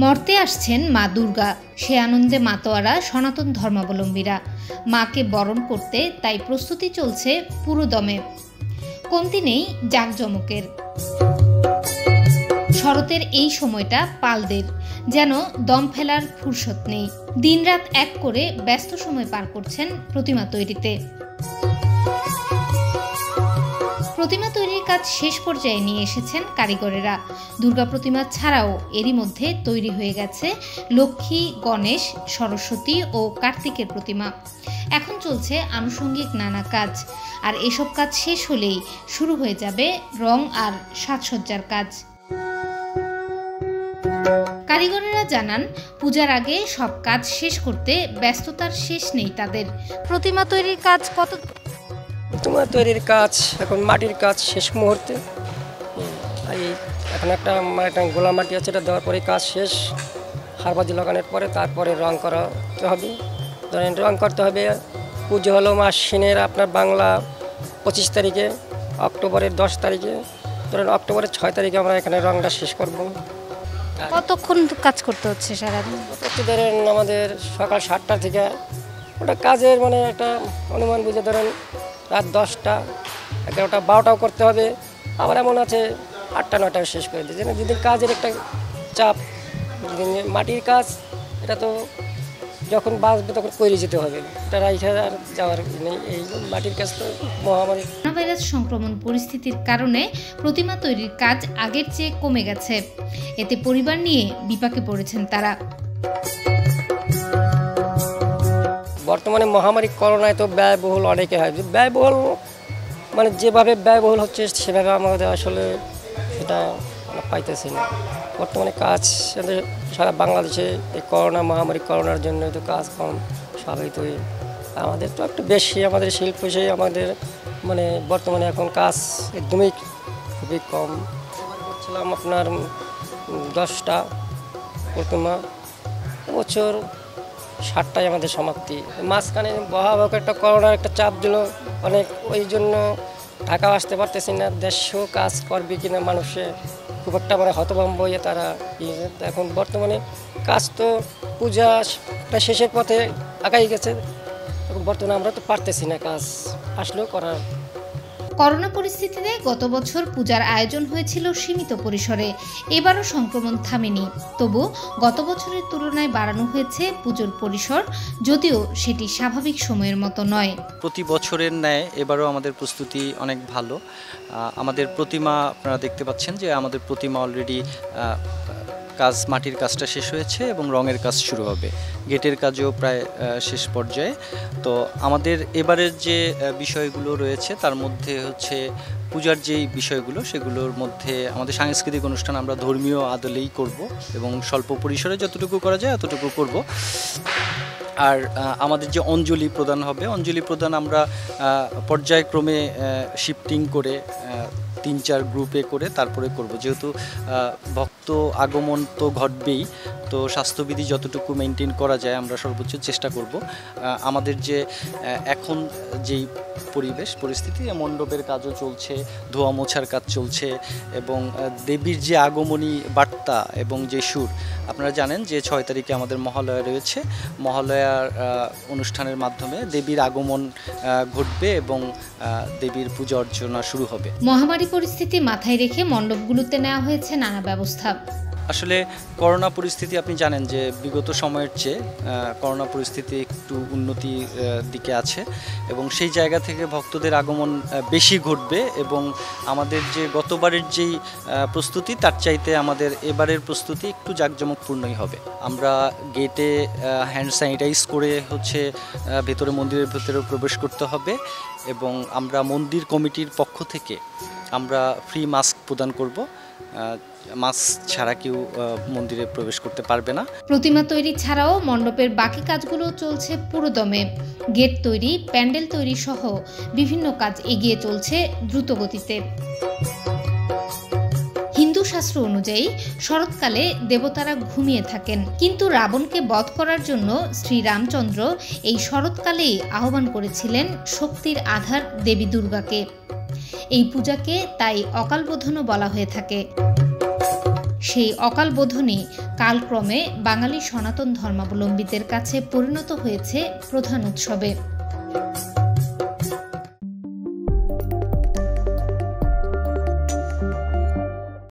মর্তে আসছেন মা দুর্গা, সে আনন্দে মাতোয়ারা সনাতন ধর্মাবলম্বীরা। মাকে বরণ করতে তাই প্রস্তুতি চলছে পুরোদমে, কমতি নেই জাঁকজমকের। শরতের এই সময়টা পালদের যেন দম ফেলার ফুরসত নেই। দিনরাত এক করে ব্যস্ত সময় পার করছেন প্রতিমা তৈরিতে। প্রতিমা তৈরির কাজ শেষ পর্যায়ে নিয়ে এসেছেন কারিগরেরা। দুর্গা প্রতিমা ছাড়াও এরই মধ্যে তৈরি হয়ে গেছে লক্ষ্মী, গণেশ, সরস্বতী ও কার্তিকের প্রতিমা। এখন চলছে আনুষঙ্গিক নানা কাজ, আর এসব কাজ শেষ হলেই শুরু হয়ে যাবে রং আর সাজসজ্জার কাজ। কারিগরেরা জানান, পূজার আগে সব কাজ শেষ করতে ব্যস্ততার শেষ নেই তাদের। প্রতিমা তৈরির কাজ প্রতিমা তৈরির কাজ এখন মাটির কাজ শেষ মুহূর্তে। এখন একটা গোলা মাটি আছে, এটা দেওয়ার পরে কাজ শেষ। হারবাজি লাগানোর পরে তারপরে রং করাতে হবে। ধরেন রং করতে হবে, পুজো হলো মাস শিনের আপনার বাংলা 25 তারিখে, অক্টোবরের 10 তারিখে, ধরেন অক্টোবরের 6 তারিখে আমরা এখানে রংটা শেষ করব। কতক্ষণ কাজ করতে হচ্ছে সারাদিন? ধরেন আমাদের সকাল 7টা থেকে ওটা কাজের একটা অনুমান বুঝে ধরেন রাত 10টা, 11টা, 12টাও করতে হবে। আবার এমন আছে 8টা 9টাও শেষ করে দিয়েছে। যেদিন কাজের একটা চাপ, যেদিন মাটির কাজ, এটা তো যখন বাঁচবে তখন করে যেতে হবে, এটা রাইখে আর যাওয়ার নেই। এই মাটির কাজ তো মহামারী করোনা ভাইরাস সংক্রমণ পরিস্থিতির কারণে প্রতিমা তৈরির কাজ আগের চেয়ে কমে গেছে। এতে পরিবার নিয়ে বিপাকে পড়েছেন তারা। বর্তমানে মহামারী করোনায় তো ব্যয়বহুল অনেকে হয়। ব্যয়বহুল যেভাবে ব্যয়বহুল হচ্ছে সেভাবে আমাদের আসলে সেটা পাইতেছি না। বর্তমানে কাজ সারা বাংলাদেশে এই করোনার জন্য তো কাজ কম স্বাভাবিক। আমাদের তো একটু বেশি, আমাদের শিল্প সেই আমাদের বর্তমানে এখন কাজ একদমই খুবই কম। করছিলাম আপনার 10টা প্রতিমা, বছর 7টায় আমাদের সমাপ্তি। মাঝখানে ভয়াবহ একটা করোনার একটা চাপ দিল অনেক, ওই জন্য ঢাকাও আসতে পারতেছি না। দেশেও কাজ করবে কিনা মানুষে খুব একটা হতভম্ব হয়ে তারা। এখন বর্তমানে কাজ তো পূজাটা শেষের পথে আগাই গেছে, এখন বর্তমানে আমরা তো পারতেছি না কাজ আসলেও করার। করোনা পরিস্থিতিতে গত বছর পূজার আয়োজন হয়েছিল সীমিত পরিসরে, এবারও সংক্রমণ থামেনি। তবু গত বছরের তুলনায় বাড়ানো হয়েছে পুজোর পরিসর, যদিও সেটি স্বাভাবিক সময়ের মতো নয়। প্রতি বছরের ন্যায় এবারও আমাদের প্রস্তুতি অনেক ভালো। আমাদের প্রতিমা, আপনারা দেখতে পাচ্ছেন যে আমাদের প্রতিমা অলরেডি মাটির কাজটা শেষ হয়েছে এবং রঙের কাজ শুরু হবে। গেটের কাজও প্রায় শেষ পর্যায়ে। তো আমাদের এবারের যে বিষয়গুলো রয়েছে তার মধ্যে হচ্ছে পূজার যেই বিষয়গুলো, সেগুলোর মধ্যে আমাদের সাংস্কৃতিক অনুষ্ঠান আমরা ধর্মীয় আদলেই করব এবং স্বল্প পরিসরে যতটুকু করা যায় ততটুকু করব। আর আমাদের যে অঞ্জলি প্রদান হবে, অঞ্জলি প্রদান আমরা পর্যায়ক্রমে শিফটিং করে 3-4 গ্রুপে করে তারপরে করব। যেহেতু ভক্ত আগমন তো ঘটবেই, তো স্বাস্থ্যবিধি যতটুকু মেনটেন করা যায় আমরা সর্বোচ্চ চেষ্টা করব। আমাদের যে এখন যেই পরিস্থিতি, মণ্ডপের কাজও চলছে, ধোয়া মোছার কাজ চলছে এবং দেবীর যে আগমনী বার্তা এবং যে সুর, আপনারা জানেন যে 6 তারিখে আমাদের মহালয়া রয়েছে। মহালয়ার অনুষ্ঠানের মাধ্যমে দেবীর আগমন ঘটবে এবং দেবীর পূজা অর্চনা শুরু হবে। মহামারী পরিস্থিতি মাথায় রেখে মণ্ডপগুলোতে নেওয়া হয়েছে নানা ব্যবস্থা। আসলে করোনা পরিস্থিতি আপনি জানেন যে বিগত সময়ের চেয়ে করোনা পরিস্থিতি একটু উন্নতির দিকে আছে এবং সেই জায়গা থেকে ভক্তদের আগমন বেশি ঘটবে এবং আমাদের যে গতবারের যেই প্রস্তুতি তার চাইতে আমাদের এবারের প্রস্তুতি একটু জাঁকজমকপূর্ণই হবে। আমরা গেটে হ্যান্ড স্যানিটাইজ করে ভেতরে মন্দিরের ভেতরে প্রবেশ করতে হবে এবং আমরা মন্দির কমিটির পক্ষ থেকে আমরা ফ্রি মাস্ক প্রদান করব। মাস্ক ছাড়া কেউ মন্দিরে প্রবেশ করতে পারবে না। প্রতিমা তৈরি ছাড়াও মণ্ডপের বাকি কাজগুলো চলছে পুরোদমে। গেট তৈরি, প্যান্ডেল তৈরি সহ বিভিন্ন কাজ এগিয়ে চলছে দ্রুত গতিতে। হিন্দু শাস্ত্র অনুযায়ী শরৎকালে দেবতারা ঘুমিয়ে থাকেন, কিন্তু রাবণকে বধ করার জন্য শ্রীরামচন্দ্র এই শরৎকালেই আহ্বান করেছিলেন শক্তির আধার দেবী দুর্গাকে। এই পূজাকে তাই অকালবোধনও বলা হয়ে থাকে। সেই অকাল বোধনই কালক্রমে বাঙালি সনাতন ধর্মাবলম্বীদের কাছে পরিণত হয়েছে প্রধান উৎসবে।